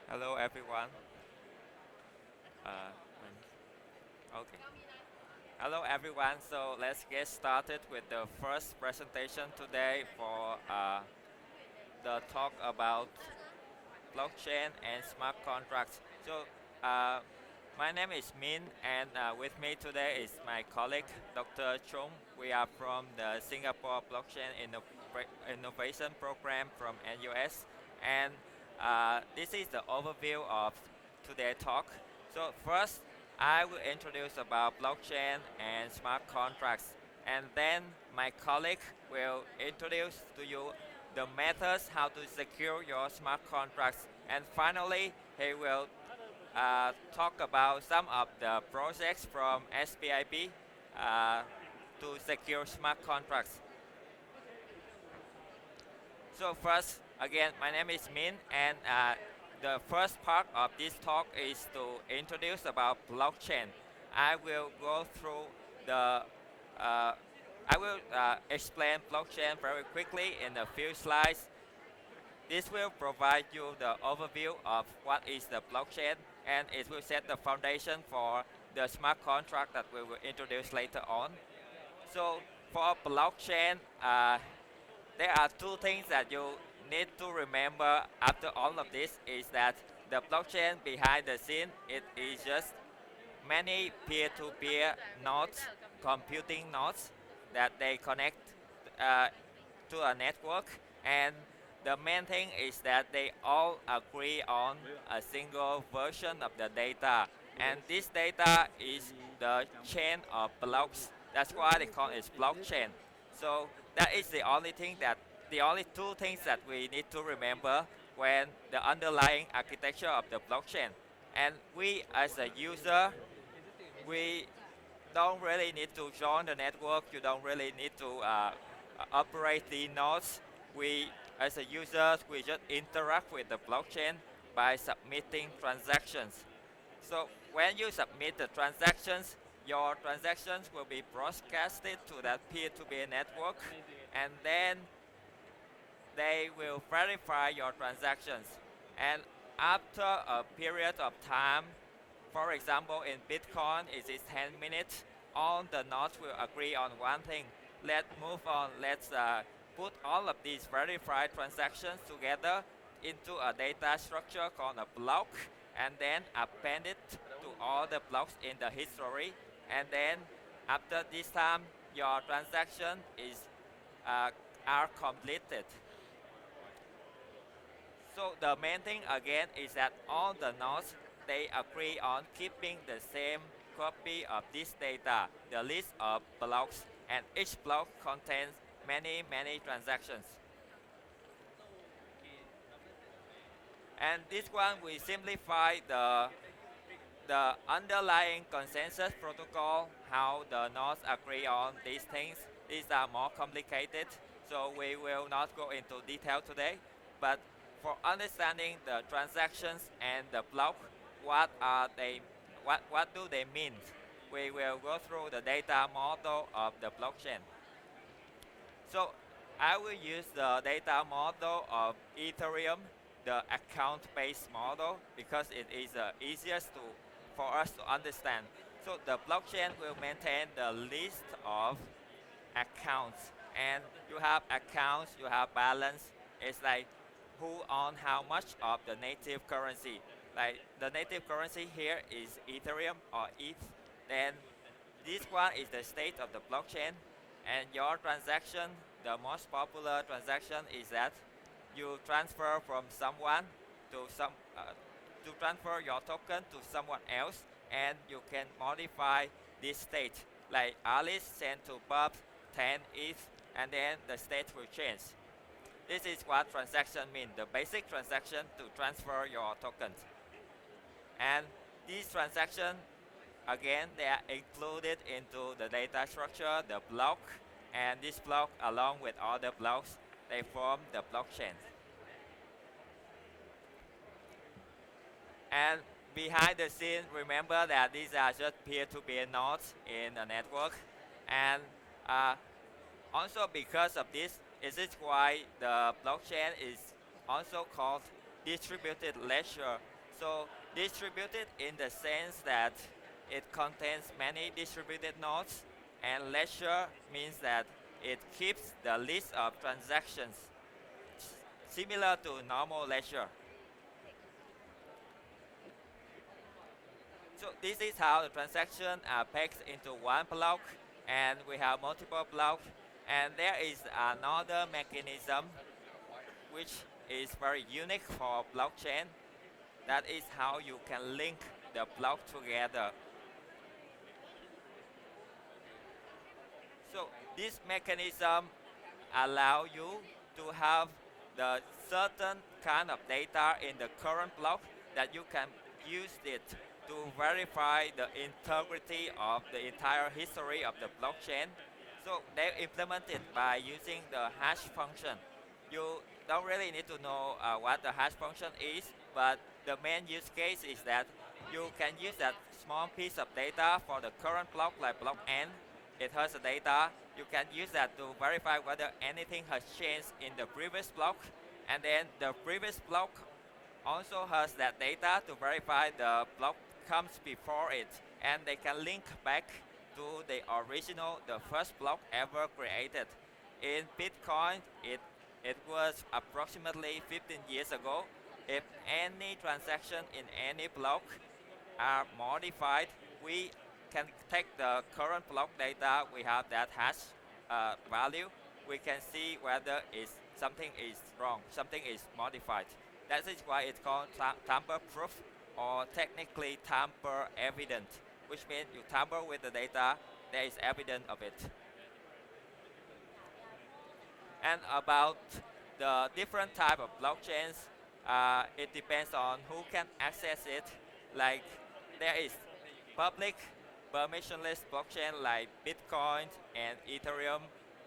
Hello, everyone. Uh, okay. Hello, everyone. So let's get started with the first presentation today for the talk about blockchain and smart contracts. So uh, my name is Min, and with me today is my colleague, Dr. Chung. We are from the Singapore Blockchain Innovation Program from NUS, and this is the overview of today's talk. So first, I will introduce about blockchain and smart contracts, and then my colleague will introduce to you the methods how to secure your smart contracts, and finally, he will talk about some of the projects from SPIP uh, to secure smart contracts. So first, again, my name is Min, and the first part of this talk is to introduce about blockchain. I will go through the uh, I will explain blockchain very quickly in a few slides. This will provide you the overview of what is the blockchain, and it will set the foundation for the smart contract that we will introduce later on. So for blockchain, there are two things that you need to remember after all of this is that the blockchain behind the scene, it is just many peer-to-peer nodes, computing nodes that they connect uh, to a network, and the main thing is that they all agree on a single version of the data, and this data is the chain of blocks. That's why they call it blockchain. So that is the only two things that we need to remember when the underlying architecture of the blockchain. And we as a user, we don't really need to join the network. You don't really need to operate the nodes. We, as a user, we just interact with the blockchain by submitting transactions. So when you submit the transactions, your transactions will be broadcasted to that peer-to-peer network, and then they will verify your transactions. And after a period of time, for example, in Bitcoin, it is 10 minutes. All the nodes will agree on one thing. Let's move on. Let's put all of these verified transactions together into a data structure called a block, and then append it to all the blocks in the history. And then after this time, your transaction is uh, are completed. So the main thing again is that all the nodes they agree on keeping the same copy of this data, the list of blocks, and each block contains many transactions. And this one we simplify the underlying consensus protocol, how the nodes agree on these things. These are more complicated, so we will not go into detail today. But for understanding the transactions and the block, what are they? What do they mean? We will go through the data model of the blockchain. So I will use the data model of Ethereum, the account-based model, because it is easiest for us to understand. So the blockchain will maintain the list of accounts, and you have accounts, you have balance. It's like who own how much of the native currency. Like the native currency here is Ethereum or ETH. Then this one is the state of the blockchain, and your transaction, the most popular transaction is that you transfer from someone to to transfer your token to someone else, and you can modify this state. Like Alice sent to Bob 10 ETH, and then the state will change. This is what transaction means, the basic transaction to transfer your tokens. And these transactions, again, they are included into the data structure, the block, and this block, along with other blocks, they form the blockchain. And behind the scene, remember that these are just peer-to-peer nodes in a network. And uh, also because of this, is it why the blockchain is also called distributed ledger, So distributed in the sense that it contains many distributed nodes, and ledger means that it keeps the list of transactions similar to normal ledger. So this is how the transaction are packed into one block, and we have multiple blocks. And there is another mechanism which is very unique for blockchain. That is how you can link the block together. So this mechanism allow you to have the certain kind of data in the current block that you can use it to verify the integrity of the entire history of the blockchain. So they implement it by using the hash function. You don't really need to know what the hash function is, but the main use case is that you can use that small piece of data for the current block, like block n. It has the data. You can use that to verify whether anything has changed in the previous block, and then the previous block also has that data to verify the block comes before it, and they can link back to the original, the first block ever created. In Bitcoin, it was approximately 15 years ago. If any transaction in any block are modified, we can take the current block data, we have that hash value, we can see whether something is wrong, something is modified. That is why it's called tamper proof, or technically tamper evident, which means you tamper with the data, there is evidence of it. And about the different type of blockchains, it depends on who can access it. Like there is public permissionless blockchain like Bitcoin and Ethereum.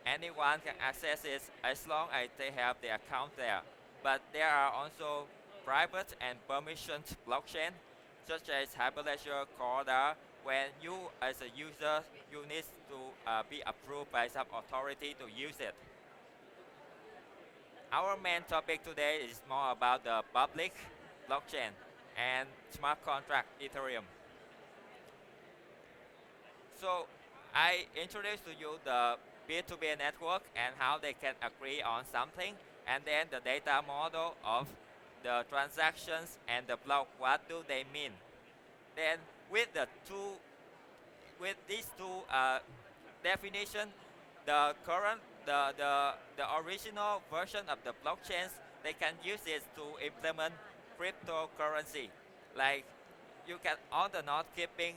Anyone can access it as long as they have their account there. But there are also private and permissioned blockchain, such as Hyperledger, Corda. When you as a user, you need to be approved by some authority to use it. Our main topic today is more about the public blockchain and smart contract Ethereum. So I introduced to you the peer-to-peer network and how they can agree on something, and then the data model of the transactions and the block, what do they mean. Then with these two definition, the current the original version of the blockchains, they can use it to implement cryptocurrency. Like you can on the node keeping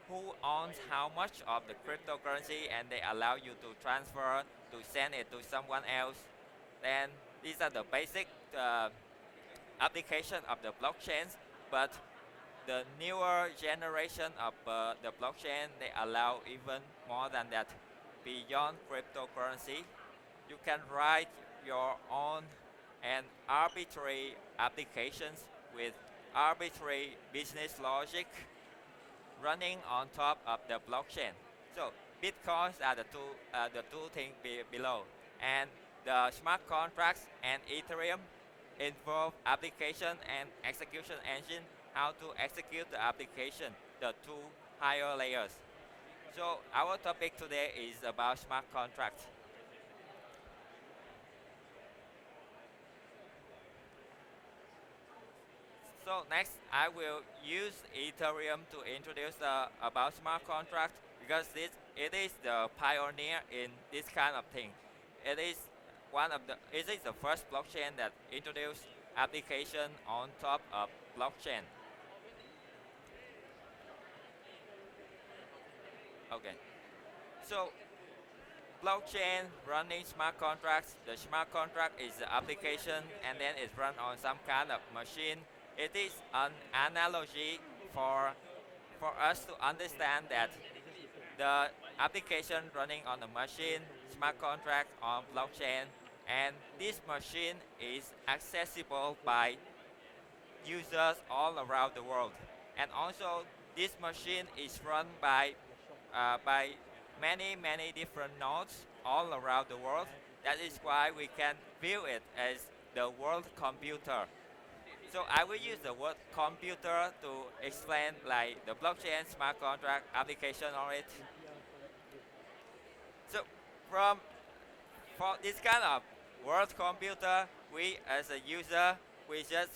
who owns how much of the cryptocurrency, and they allow you to transfer, to send it to someone else. Then these are the basic application of the blockchains, but the newer generation of the blockchain, they allow even more than that. Beyond cryptocurrency, you can write your own and arbitrary applications with arbitrary business logic running on top of the blockchain. So bitcoins are the two things below, and the smart contracts and Ethereum involve application and execution engine, how to execute the application, the two higher layers. So our topic today is about smart contracts. So next, I will use Ethereum to introduce about smart contract, because it is the pioneer in this kind of thing. It is the first blockchain that introduced application on top of blockchain. Okay. So blockchain running smart contracts. The smart contract is the application, and then it's run on some kind of machine. It is an analogy for us to understand that the application running on the machine, smart contract on blockchain, and this machine is accessible by users all around the world. And also, this machine is run by many different nodes all around the world. That is why we can view it as the world computer. So I will use the word computer to explain like the blockchain smart contract application on it. So from for this kind of word computer, we as a user, we just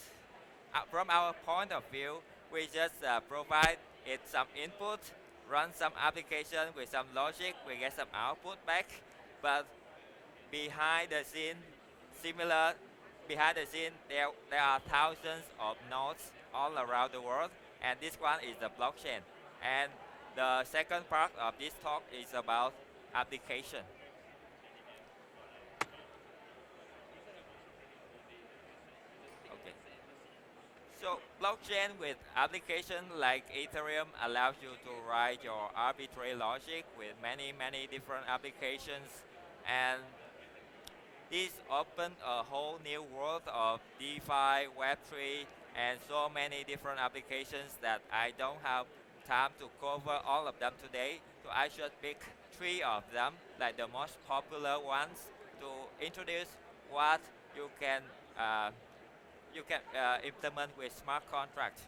from our point of view, we just provide it some input, run some application with some logic, we get some output back. But behind the scene, similar behind the scene, there are thousands of nodes all around the world, and this one is the blockchain. And the second part of this talk is about application. Okay. So blockchain with application like Ethereum allows you to write your arbitrary logic with many different applications, and this opened a whole new world of DeFi, Web3, and so many different applications that I don't have time to cover all of them today. So I should pick three of them, like the most popular ones, to introduce what uh, you can implement with smart contracts.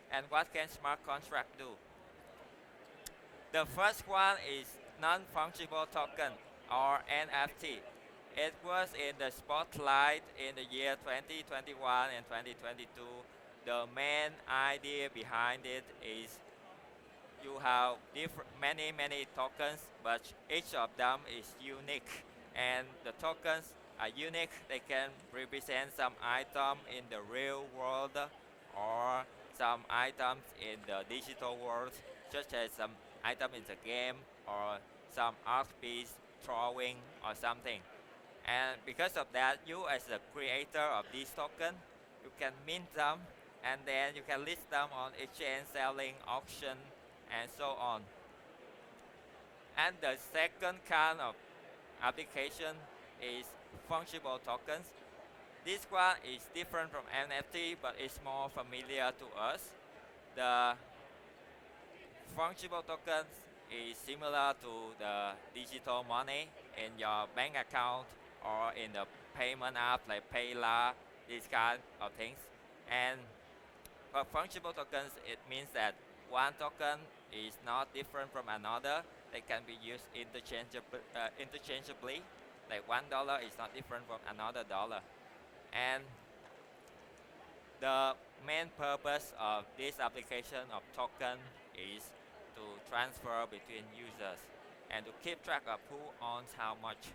And what can smart contract do? The first one is non-fungible token, or NFT. It was in the spotlight in the year 2021 and 2022. The main idea behind it is you have many tokens, but each of them is unique, and the tokens are unique. They can represent some item in the real world or some items in the digital world, such as some item in the game or some art piece, drawing or something. And because of that, you as the creator of this token, you can mint them, and then you can list them on exchange, selling, auction, and so on. And the second kind of application is fungible tokens. This one is different from NFT, but it's more familiar to us. The fungible tokens is similar to the digital money in your bank account or in the payment app like Payla, these kind of things. And for fungible tokens, it means that one token is not different from another. They can be used interchangeably. Like $1 is not different from another dollar. And the main purpose of this application of token is to transfer between users and to keep track of who owns how much.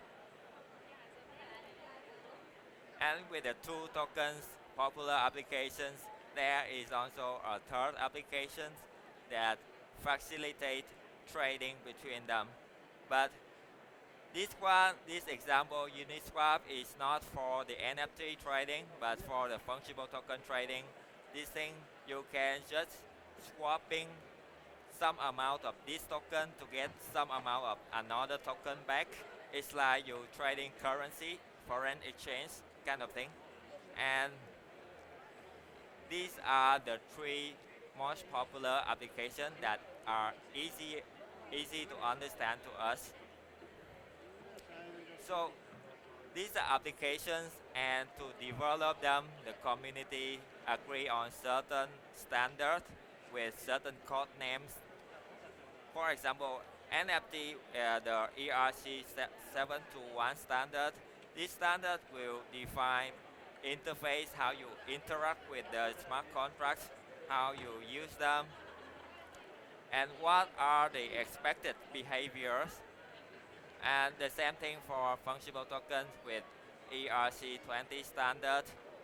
And with the two tokens popular applications, there is also a third application that facilitate trading between them. But this example, Uniswap, is not for the NFT trading, but for the fungible token trading. This thing, you can just swapping some amount of this token to get some amount of another token back. It's like you trading currency, foreign exchange kind of thing. And these are the three most popular applications that are easy to understand to us. So these are applications, and to develop them, the community agree on certain standards with certain code names. For example, NFT, the ERC 721 standard. This standard will define interface, how you interact with the smart contracts, how you use them, and what are the expected behaviors. And the same thing for fungible tokens with ERC20 standard.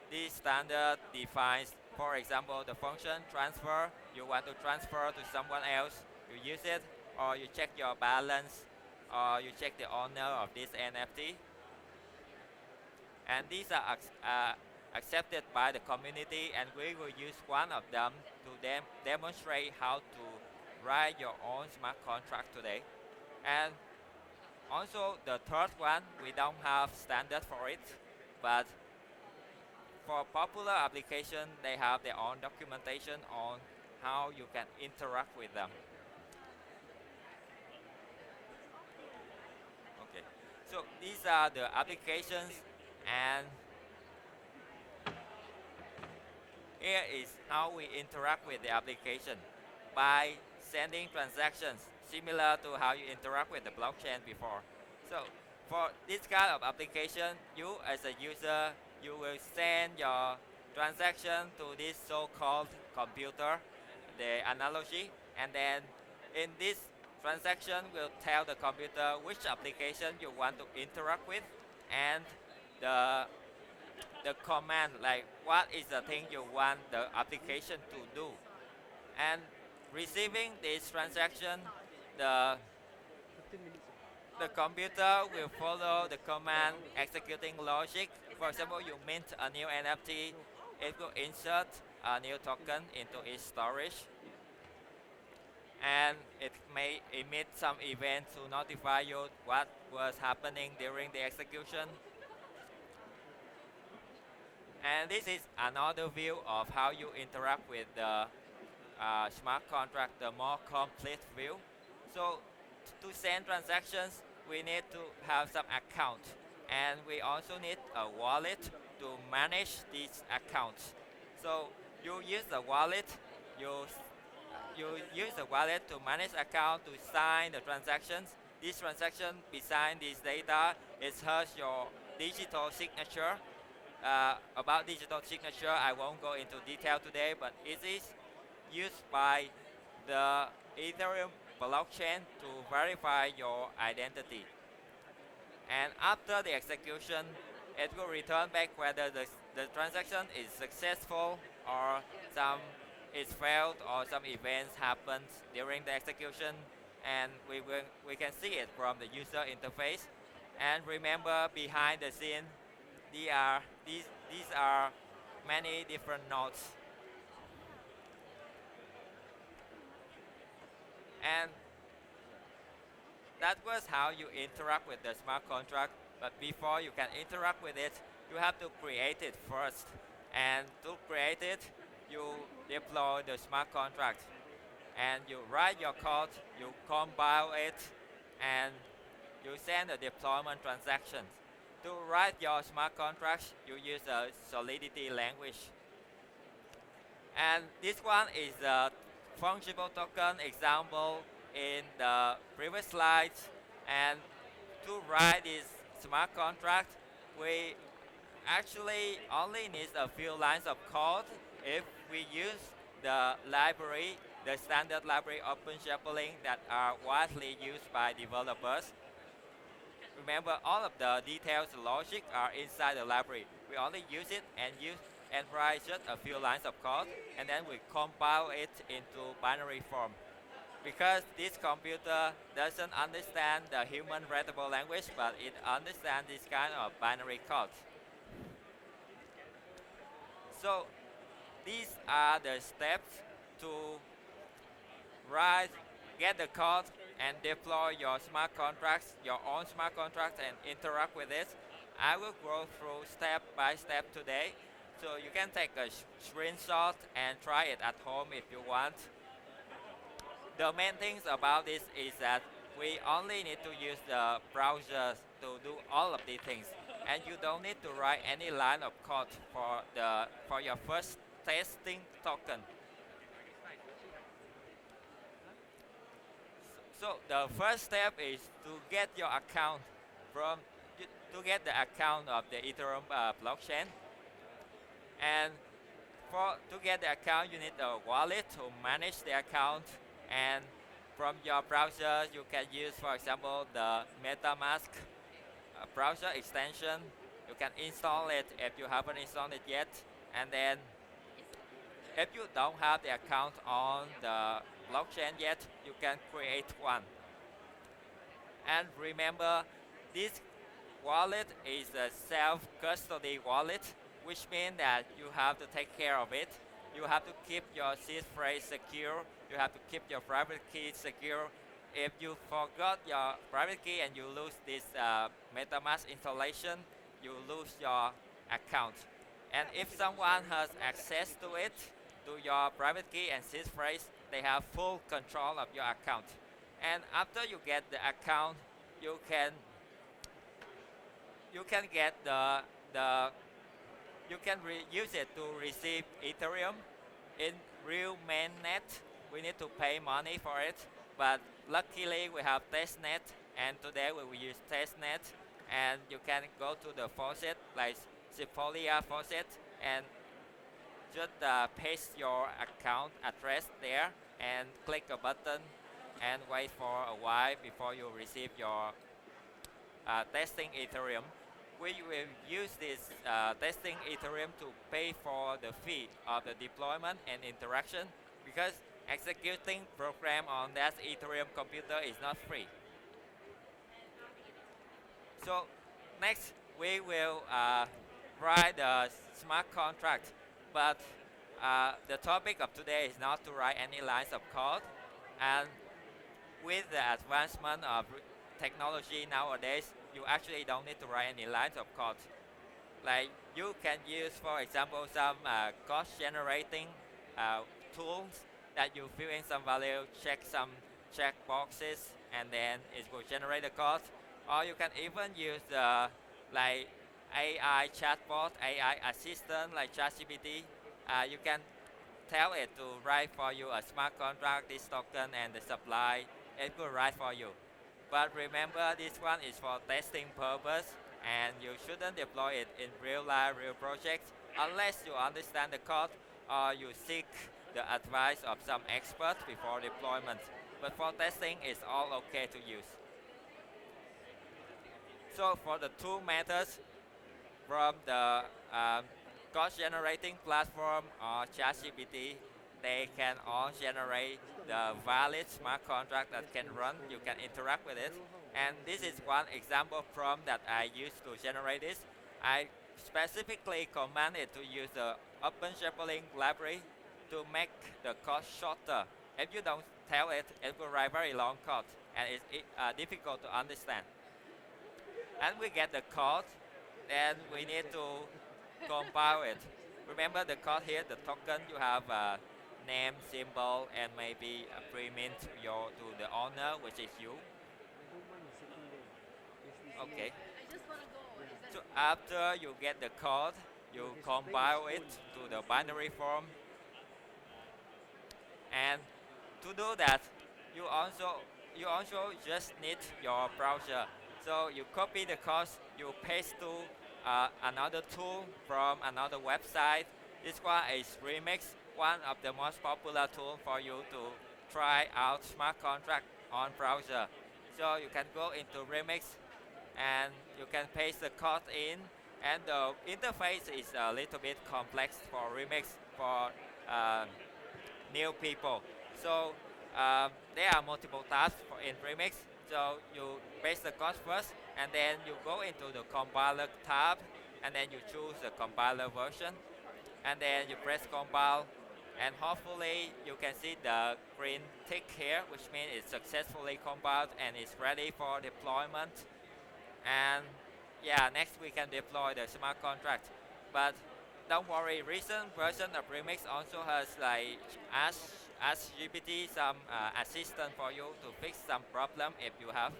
This standard defines, for example, the function transfer. You want to transfer to someone else, you use it, or you check your balance, or you check the owner of this NFT. And these are accepted by the community, and we will use one of them to demonstrate how to write your own smart contract today. And also the third one, we don't have standard for it, but for popular application, they have their own documentation on how you can interact with them. Okay, so these are the applications, and Here is how we interact with the application by sending transactions similar to how you interact with the blockchain before. So for this kind of application, you as a user, you will send your transaction to this so-called computer, the analogy, and then in this transaction will tell the computer which application you want to interact with and the the command, like what is the thing you want the application to do. And receiving this transaction, the the computer will follow the command executing logic. For example, you mint a new NFT, it will insert a new token into its storage, and it may emit some event to notify you what was happening during the execution. And this is another view of how you interact with the smart contract, the more complete view. So to send transactions, we need to have some account, and we also need a wallet to manage these accounts. So you use the wallet, you you use the wallet to manage account to sign the transactions. This transaction beside this data, it has your digital signature. About digital signature, I won't go into detail today, but it is used by the Ethereum blockchain to verify your identity. And after the execution, it will return back whether the transaction is successful or some is failed or some events happened during the execution, and we can see it from the user interface. And remember, behind the scene, these are many different nodes. And that was how you interact with the smart contract. But before you can interact with it, you have to create it first. And to create it, you deploy the smart contract. And you write your code, you compile it, and you send the deployment transactions. To write your smart contracts, you use a Solidity language. And this one is a fungible token example in the previous slides. And to write this smart contract, we actually only need a few lines of code if we use the library, the standard library OpenShapeling that are widely used by developers. Remember, all of the details, the logic are inside the library. We only use it and write just a few lines of code, and then we compile it into binary form. Because this computer doesn't understand the human readable language, but it understands this kind of binary code. So these are the steps to write, get the code, and deploy your smart contracts, your own smart contracts, and interact with it. I will go through step by step today. So you can take a screenshot and try it at home if you want. The main things about this is that we only need to use the browsers to do all of these things. And you don't need to write any line of code for your first testing token. So the first step is to get your account to get the account of the Ethereum blockchain. And to get the account, you need a wallet to manage the account. And from your browser, you can use, for example, the MetaMask browser extension. You can install it if you haven't installed it yet. And then if you don't have the account on the blockchain yet, you can create one. And remember, this wallet is a self-custody wallet, which means that you have to take care of it. You have to keep your seed phrase secure. You have to keep your private key secure. If you forgot your private key and you lose this MetaMask installation, you lose your account. And if someone has access to it, to your private key and seed phrase, they have full control of your account. And after you get the account, you can get the you can use it to receive Ethereum in real mainnet. We need to pay money for it, but luckily we have testnet, and today we will use testnet, and you can go to the faucet like Sepolia faucet and just paste your account address there and click a button and wait for a while before you receive your testing Ethereum. We will use this testing Ethereum to pay for the fee of the deployment and interaction, because executing program on that Ethereum computer is not free. So next we will write a smart contract, but the topic of today is not to write any lines of code, and with the advancement of technology nowadays, you actually don't need to write any lines of code. Like you can use, for example, some code generating tools that you fill in some value, check some check boxes, and then it will generate the code. Or you can even use like AI chatbot, AI assistant like ChatGPT. You can tell it to write for you a smart contract, this token, and the supply. It will write for you. But remember, this one is for testing purpose, and you shouldn't deploy it in real life, real projects, unless you understand the code or you seek the advice of some experts before deployment. But for testing, it's all okay to use. So for the two methods from the code generating platform or ChatGPT, they can all generate the valid smart contract that can run. You can interact with it. And this is one example prompt that I used to generate this. I specifically commanded to use the OpenShapeLink library to make the code shorter. If you don't tell it, it will write very long code, and it's difficult to understand. And we get the code, then we need to compile it. Remember the code here, the token, you have a name, symbol, and maybe a pre-mint to the owner, which is you. Okay. So after you get the code, you compile it to the binary form. And to do that, you also just need your browser. So you copy the code, you paste to another tool from another website. This one is Remix, one of the most popular tools for you to try out smart contract on browser. So you can go into Remix and you can paste the code in, and the interface is a little bit complex for Remix for new people. So there are multiple tabs in Remix. So you paste the code first, and then you go into the compiler tab, and then you choose the compiler version, and then you press compile, and hopefully you can see the green tick here, which means it's successfully compiled and it's ready for deployment. And yeah, next we can deploy the smart contract. But don't worry, recent version of Remix also has like Ask GPT some assistant for you to fix some problem if you have.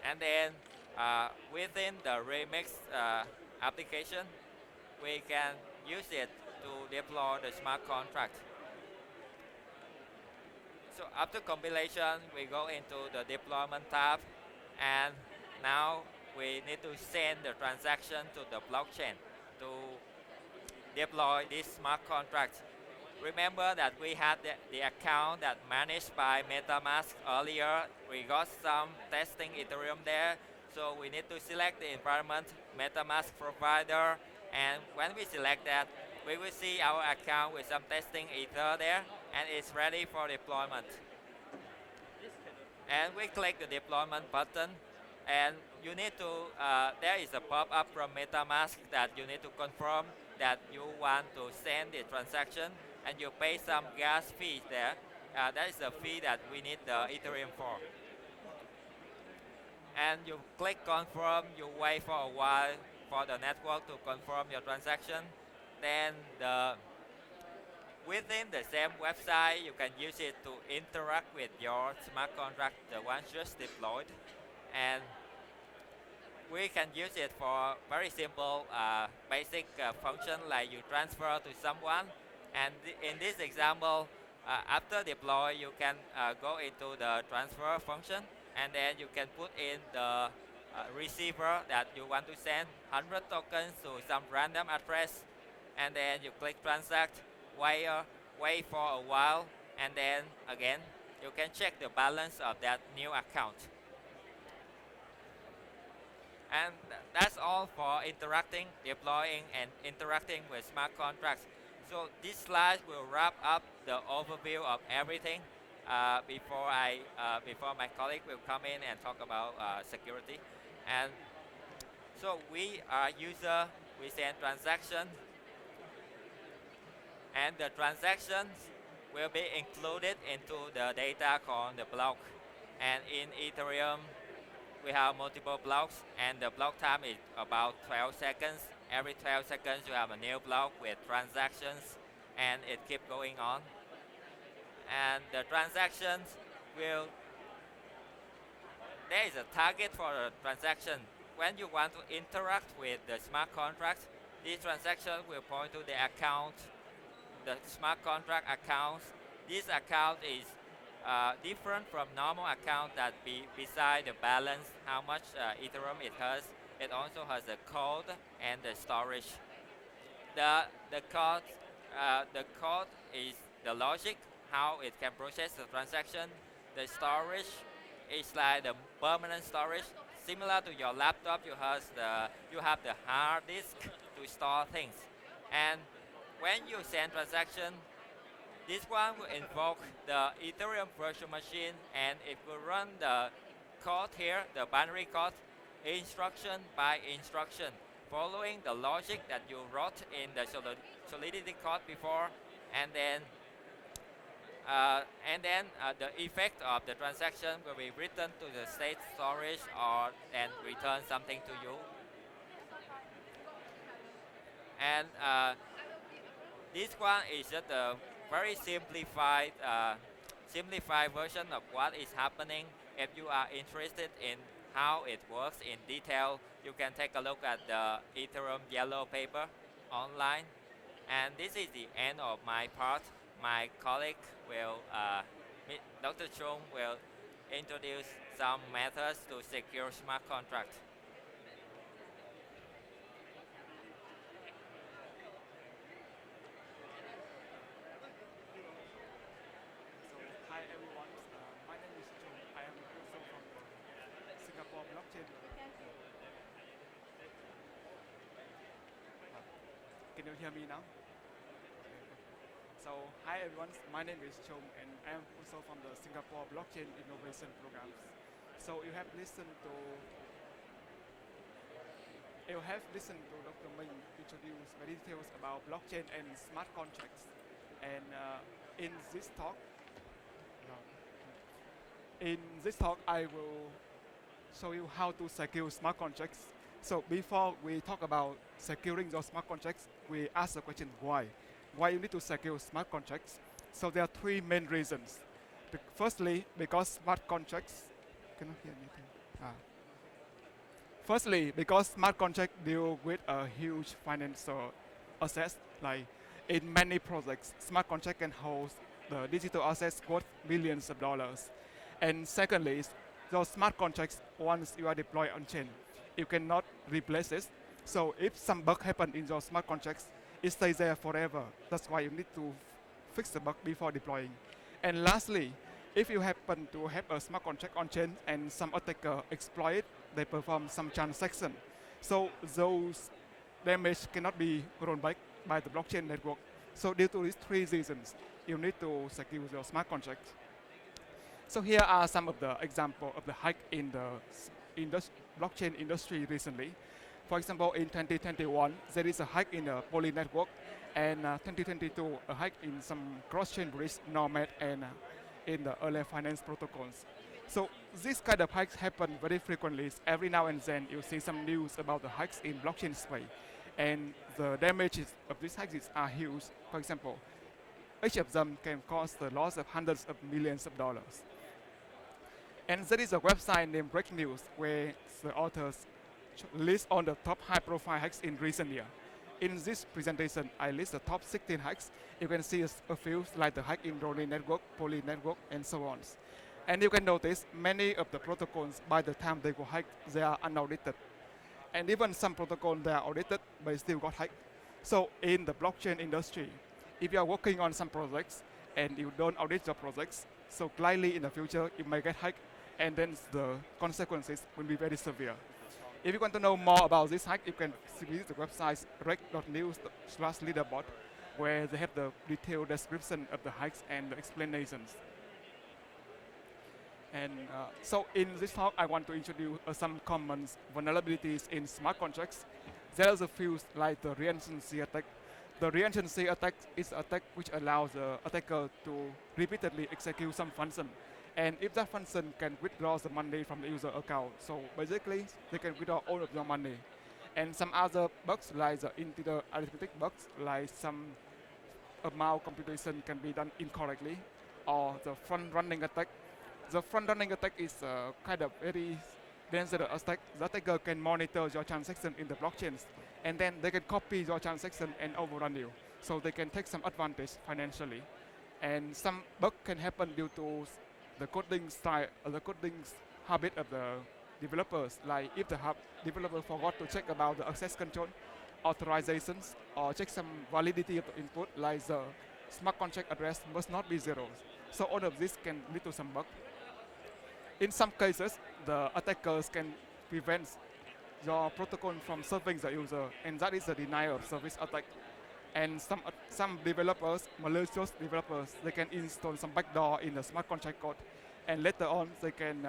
And then within the Remix application, we can use it to deploy the smart contract. So after compilation, we go into the deployment tab, and now we need to send the transaction to the blockchain to deploy this smart contract. Remember that we had the account that managed by MetaMask earlier. We got some testing Ethereum there, so we need to select the environment MetaMask provider, and when we select that, we will see our account with some testing Ether there, and it's ready for deployment. And we click the deployment button, and you need to, there is a pop-up from MetaMask that you need to confirm that you want to send the transaction, and you pay some gas fees there. That is the fee that we need the Ethereum for. And you click confirm, you wait for a while for the network to confirm your transaction. Then within the same website, you can use it to interact with your smart contract, the one just deployed. And we can use it for very simple basic function like you transfer to someone. And in this example, after deploy, you can go into the transfer function, and then you can put in the receiver that you want to send 100 tokens to some random address, and then you click transact, wait, wait for a while, and then again you can check the balance of that new account. And that's all for interacting, deploying, and interacting with smart contracts. So this slide will wrap up the overview of everything before my colleague will come in and talk about security. And so we are user, we send transaction, and the transactions will be included into the data called the block. And in Ethereum, we have multiple blocks, and the block time is about 12 seconds. Every 12 seconds you have a new block with transactions, and it keeps going on. And the transactions will, there is a target for a transaction. When you want to interact with the smart contract, this transaction will point to the account, the smart contract accounts. This account is different from normal account that beside the balance, how much Ethereum it has. It also has the code and the storage. The code is the logic, how it can process the transaction. The storage is like the permanent storage. Similar to your laptop, you have the hard disk to store things. And when you send transaction, this one will invoke the Ethereum virtual machine, and it will run the code here, the binary code, instruction by instruction, following the logic that you wrote in the Solidity code before, and then the effect of the transaction will be written to the state storage or and return something to you. And this one is just a very simplified version of what is happening. If you are interested in how it works in detail, you can take a look at the Ethereum yellow paper online. And this is the end of my part. My colleague will, Dr. Chung will introduce some methods to secure smart contracts. Hi everyone, my name is Chung. I am also from Singapore blockchain. Can you hear me now? So hi everyone, my name is Chung, and I am also from the Singapore Blockchain Innovation Programs. So you have listened to Dr. Minh introduce many details about blockchain and smart contracts. And in this talk, I will show you how to secure smart contracts. So before we talk about securing those smart contracts, we ask the question why. Why you need to secure smart contracts? So there are three main reasons. Firstly, because smart contracts cannot hear anything. Firstly, because smart contracts deal with a huge financial assets. Like in many projects, smart contract can hold the digital assets worth millions of dollars. And secondly, those smart contracts, once you are deployed on chain, you cannot replace it. So if some bug happen in those smart contracts, it stays there forever. That's why you need to fix the bug before deploying. And lastly, if you happen to have a smart contract on chain and some attacker exploit it, they perform some transaction. So those damage cannot be rolled back by the blockchain network. So due to these three reasons, you need to secure your smart contracts. So here are some of the examples of the hack in the blockchain industry recently. For example, in 2021, there is a hack in the Poly network, and 2022, a hack in some cross-chain bridge, Nomad, and in the early finance protocols. So this kind of hacks happen very frequently. Every now and then, you see some news about the hacks in blockchain space, and the damages of these hacks are huge. For example, each of them can cause the loss of hundreds of millions of dollars. And there is a website named Break News where the authors list on the top high-profile hacks in recent year. In this presentation, I list the top 16 hacks. You can see a few like the hack in Ronin network, Poly network, and so on. And you can notice many of the protocols, by the time they go hacked, they are unaudited. And even some protocols, they are audited, but still got hacked. So in the blockchain industry, if you are working on some projects and you don't audit your projects, so likely in the future, you may get hacked, and then the consequences will be very severe. If you want to know more about this hack, you can visit the website rec.news/leaderboard, where they have the detailed description of the hacks and the explanations. And so in this talk, I want to introduce some common vulnerabilities in smart contracts. There's a few like the recency attack. The recency attack is an attack which allows the attacker to repeatedly execute some function. And if that function can withdraw the money from the user account, so basically they can withdraw all of your money. And some other bugs like the integer arithmetic bugs, like some amount computation can be done incorrectly, or the front-running attack. The front-running attack is kind of very dangerous attack. The attacker can monitor your transaction in the blockchains, and then they can copy your transaction and overrun you. So they can take some advantage financially. And some bug can happen due to the coding style, the coding habit of the developers. Like if the developer forgot to check about the access control, authorizations, or check some validity of the input, like the smart contract address must not be zero. So all of this can lead to some bug. In some cases, the attackers can prevent your protocol from serving the user, and that is a denial of service attack. And some developers, malicious developers, they can install some backdoor in the smart contract code, and later on they can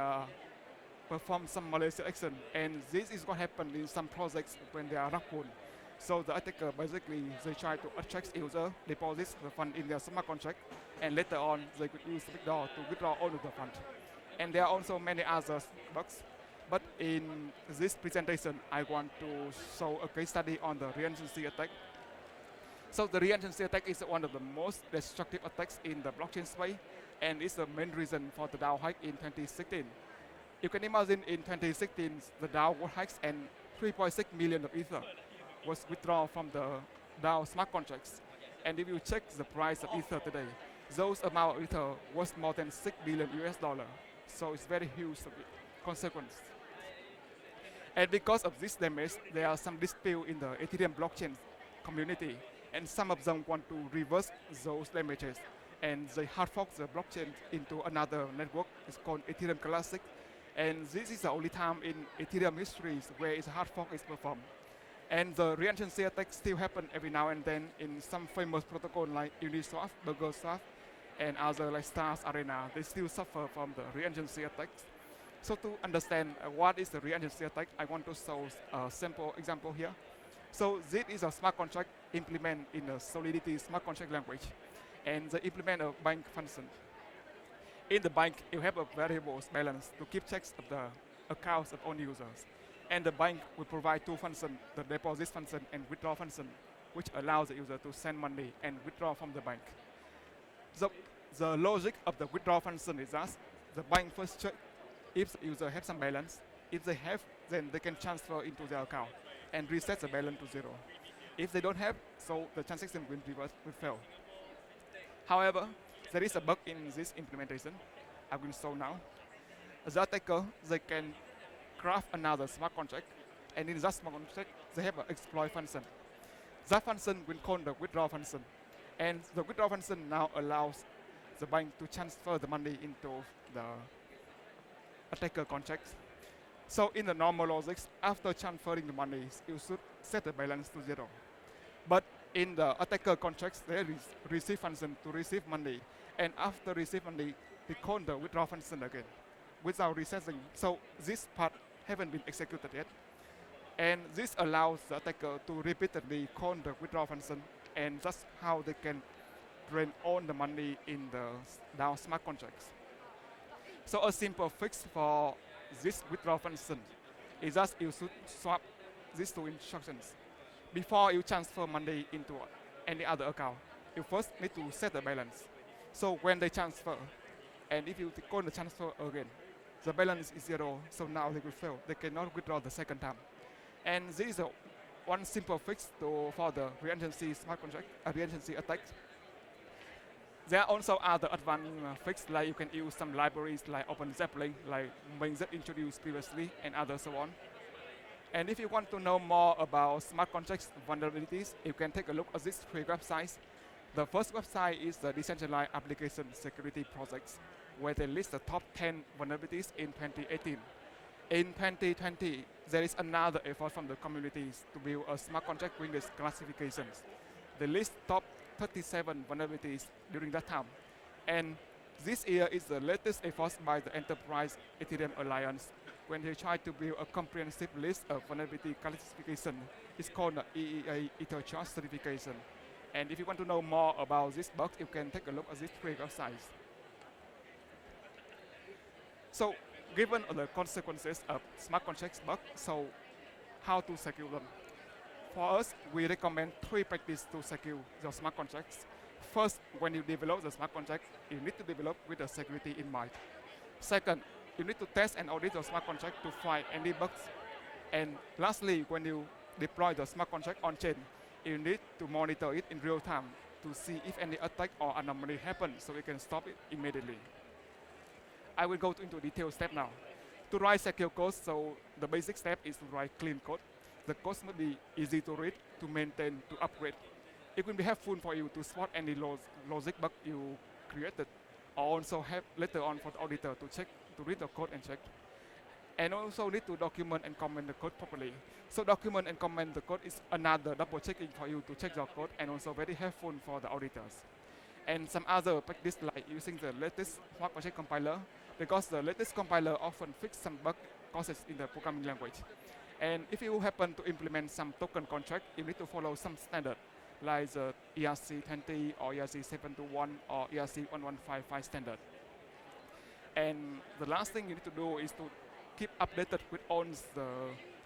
perform some malicious action. And this is what happened in some projects when they are rug pulled. So the attacker basically they try to attract user, deposit the fund in their smart contract, and later on they could use the backdoor to withdraw all of the fund. And there are also many other bugs. But in this presentation, I want to show a case study on the recency attack. So the recency attack is one of the most destructive attacks in the blockchain space, and it's the main reason for the DAO hack in 2016. You can imagine in 2016, the DAO was hacked and 3.6 million of Ether was withdrawn from the DAO smart contracts. And if you check the price of Ether today, those amount of Ether was more than $6 billion US. So it's very huge consequence. And because of this damage, there are some dispute in the Ethereum blockchain community, and some of them want to reverse those damages, and they hard fork the blockchain into another network. It's called Ethereum Classic, and this is the only time in Ethereum history where its hard fork is performed. And the recency attacks still happen every now and then in some famous protocol like Uniswap, BurgerSwap, and other like Stars Arena. They still suffer from the recency attacks. So to understand what is the recency attack, I want to show a simple example here. So this is a smart contract implement in the Solidity smart contract language, and they implement a bank function. In the bank, you have a variables balance to keep checks of the accounts of all users. And the bank will provide two functions, the deposit function and withdraw function, which allows the user to send money and withdraw from the bank. So the logic of the withdraw function is that the bank first check if the user has some balance. If they have, then they can transfer into their account and reset the balance to zero. If they don't have, so the transaction will fail. However, there is a bug in this implementation. I will show now. The attacker, they can craft another smart contract, and in that smart contract, they have an exploit function. That function will call the withdraw function, and the withdraw function now allows the bank to transfer the money into the attacker contracts. So in the normal logics, after transferring the money, you should set the balance to zero. But in the attacker contracts, there is receive function to receive money, and after receive money, they call the withdraw function again without resetting. So this part haven't been executed yet, and this allows the attacker to repeatedly call the withdraw function, and that's how they can drain all the money in the DAO smart contracts. So a simple fix for this withdraw function is that you should swap these two instructions. Before you transfer money into any other account, you first need to set the balance. So when they transfer, and if you call the transfer again, the balance is zero, so now they will fail. They cannot withdraw the second time. And this is one simple fix for the recency smart contract, recency attack. There are also other advanced fixes, like you can use some libraries like OpenZeppelin, like Ming that introduced previously, and others so on. And if you want to know more about smart contracts vulnerabilities, you can take a look at these three websites. The first website is the Decentralized Application Security Projects, where they list the top 10 vulnerabilities in 2018. In 2020, there is another effort from the communities to build a smart contract with these classifications. They list top 37 vulnerabilities during that time. And this year is the latest efforts by the Enterprise Ethereum Alliance when they try to build a comprehensive list of vulnerability classification. It's called the EEA Ether Trust Certification. And if you want to know more about this bug, you can take a look at these three websites. So, given the consequences of smart contracts bug, so how to secure them? For us, we recommend three practices to secure your smart contracts. First, when you develop the smart contract, you need to develop with the security in mind. Second, you need to test and audit your smart contract to find any bugs. And lastly, when you deploy the smart contract on chain, you need to monitor it in real time to see if any attack or anomaly happens so we can stop it immediately. I will go into detailed step now. To write secure code, so the basic step is to write clean code. The code must be easy to read, to maintain, to upgrade. It will be helpful for you to spot any logic bug you created, or also help later on for the auditor to check, to read the code and check. And also need to document and comment the code properly. So document and comment the code is another double checking for you to check your code, and also very helpful for the auditors. And some other practice like using the latest smart contract compiler, because the latest compiler often fix some bug causes in the programming language. And if you happen to implement some token contract, you need to follow some standard, like the ERC20 or ERC721 or ERC1155 standard. And the last thing you need to do is to keep updated with all the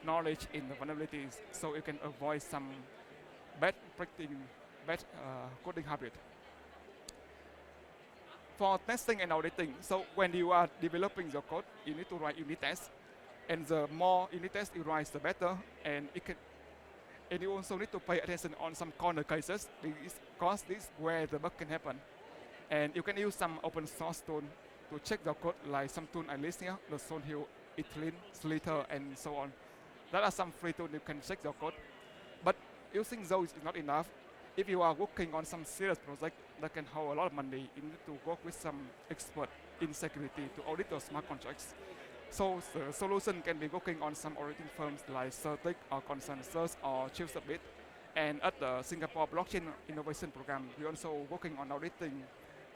knowledge in the vulnerabilities, so you can avoid some bad coding habit. For testing and auditing, so when you are developing your code, you need to write unit tests, and the more unit tests you write, the better. And you also need to pay attention on some corner cases, because this is where the bug can happen. And you can use some open source tool to check your code, like some tool I list here, the Soulhill, Etlin, Slither, and so on. There are some free tools you can check your code. But using those is not enough. If you are working on some serious project that can hold a lot of money, you need to work with some expert in security to audit your smart contracts. So the solution can be working on some auditing firms like Certic or Consensus or Chillsabit. And at the Singapore Blockchain Innovation Program, we're also working on auditing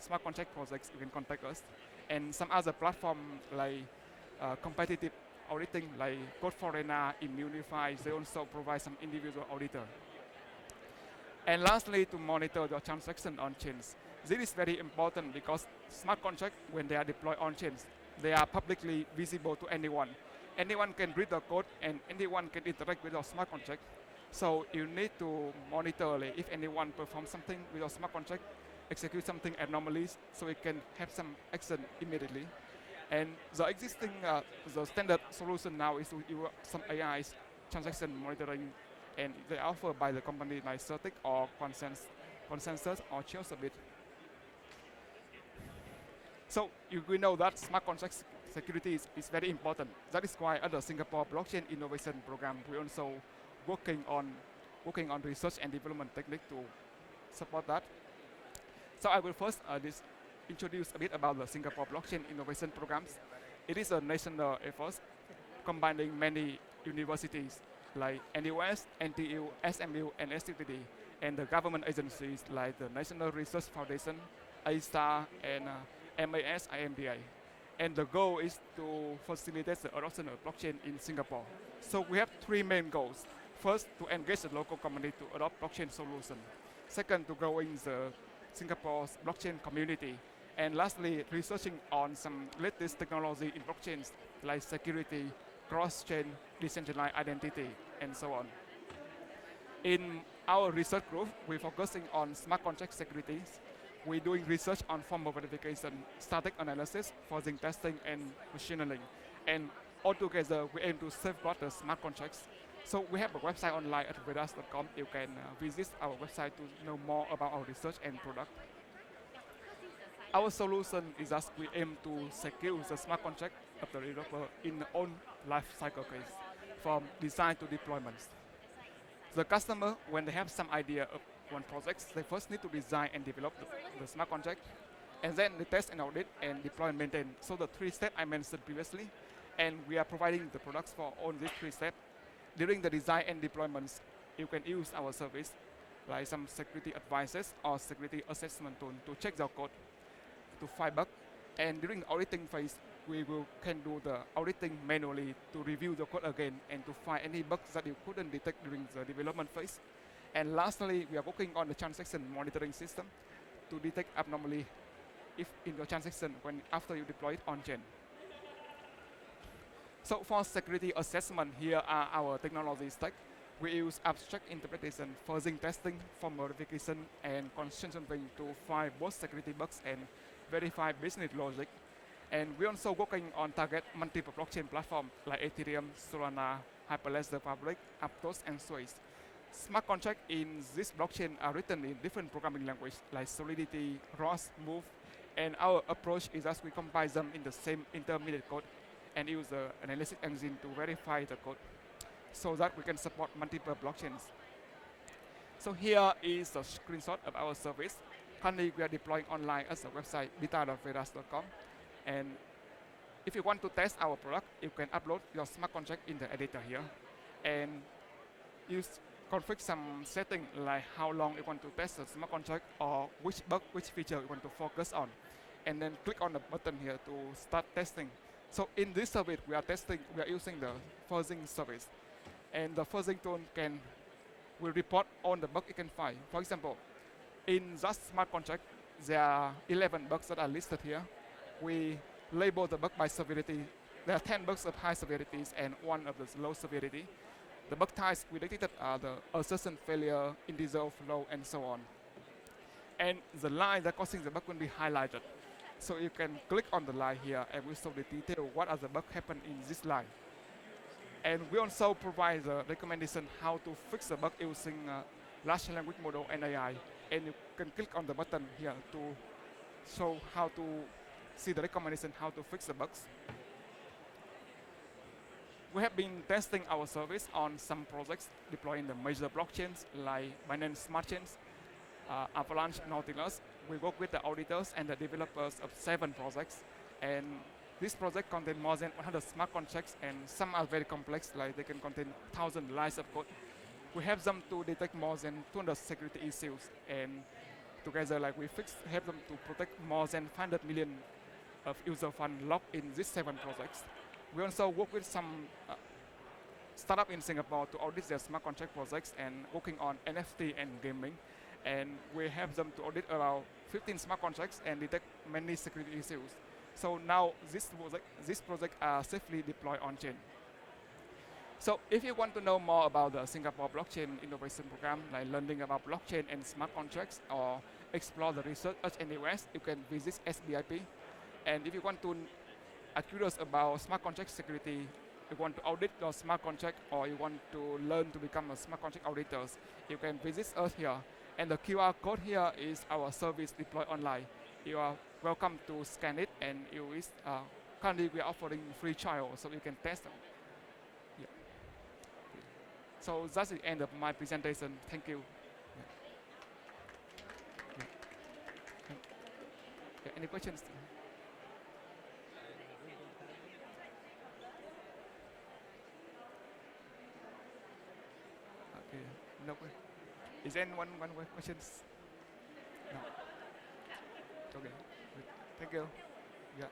smart contract projects. You can contact us. And some other platform like competitive auditing like Code4Arena, Immunify, they also provide some individual auditor. And lastly, to monitor your transaction on chains. This is very important because smart contracts, when they are deployed on chains, they are publicly visible to anyone. Anyone can read the code and anyone can interact with your smart contract. So you need to monitor if anyone performs something with your smart contract, execute something anomalies, so it can have some action immediately. And the existing, the standard solution now is to use some AI transaction monitoring, and they are offered by the company like Certic or Consensus or Chillsabit. So we know that smart contract security is very important. That is why at the Singapore Blockchain Innovation Program, we also working on research and development technique to support that. So I will first introduce a bit about the Singapore Blockchain Innovation Programs. It is a national effort combining many universities like NUS, NTU, SMU, and SUTD, and the government agencies like the National Research Foundation, A-STAR, and MAS IMDA. And the goal is to facilitate the adoption of blockchain in Singapore. So we have three main goals. First, to engage the local community to adopt blockchain solution. Second, to grow in the Singapore's blockchain community. And lastly, researching on some latest technology in blockchains like security, cross-chain, decentralized identity, and so on. In our research group, we're focusing on smart contract securities. We're doing research on formal verification, static analysis, forcing testing, and machine learning. And altogether, we aim to safeguard the smart contracts So we have a website online at vedas.com. You can visit our website to know more about our research and product. Our solution is that we aim to secure the smart contract of the developer in the own life cycle case, from design to deployments. The customer, when they have some idea of one project, they first need to design and develop the smart contract, and then they test and audit and deploy and maintain. So the 3 steps I mentioned previously, and we are providing the products for all these 3 steps. During the design and deployments, you can use our service, like some security advices or security assessment tool to check your code, to find bugs. And during the auditing phase, we can do the auditing manually to review the code again and to find any bugs that you couldn't detect during the development phase. And lastly, we are working on the transaction monitoring system to detect abnormally if in your transaction when after you deploy it on chain. So for security assessment, here are our technology stack. We use abstract interpretation, fuzzing testing, form verification, and consenting to find both security bugs and verify business logic. And we're also working on target multiple blockchain platforms like Ethereum, Solana, Hyperledger Fabric, Aptos, and Swiss. Smart contracts in this blockchain are written in different programming languages like Solidity, Rust, Move, and our approach is that we compile them in the same intermediate code and use the analysis engine to verify the code so that we can support multiple blockchains. So here is a screenshot of our service. Currently, we are deploying online as a website, beta.vedas.com. And if you want to test our product, you can upload your smart contract in the editor here and use configure some setting like how long you want to test the smart contract or which bug, which feature you want to focus on. And then click on the button here to start testing. So in this service, we are using the fuzzing service. And the fuzzing tool will report on the bug you can find. For example, in that smart contract, there are 11 bugs that are listed here. We label the bug by severity. There are 10 bugs of high severities and 1 of the low severity. The bug types we detected are the assertion failure, integer overflow, and so on. And the line that causing the bug will be highlighted. So you can click on the line here and we show the detail what are the bugs happen in this line. And we also provide the recommendation how to fix the bug using large language model and AI. And you can click on the button here to show how to see the recommendation how to fix the bugs. We have been testing our service on some projects deploying the major blockchains like Binance Smart Chains, Avalanche, Nautilus. We work with the auditors and the developers of 7 projects. And this project contains more than 100 smart contracts, and some are very complex, like they can contain 1,000 lines of code. We have them to detect more than 200 security issues, and together, like we help them to protect more than 500 million of user funds locked in these 7 projects. We also work with some startup in Singapore to audit their smart contract projects and working on NFT and gaming. And we have them to audit around 15 smart contracts and detect many security issues. So now this project are safely deployed on chain. So if you want to know more about the Singapore Blockchain Innovation Program, like learning about blockchain and smart contracts, or explore the research at NUS, you can visit SBIP. And if you want to are curious about smart contract security, you want to audit your smart contract, or you want to learn to become a smart contract auditor, you can visit us here. And the QR code here is our service deployed online. You are welcome to scan it, and currently we are offering free trial, so you can test them. Yeah. So that's the end of my presentation. Thank you. Yeah. Yeah. Any questions? Okay. No. Is there one questions? No. Okay. Good. Thank you. Yeah.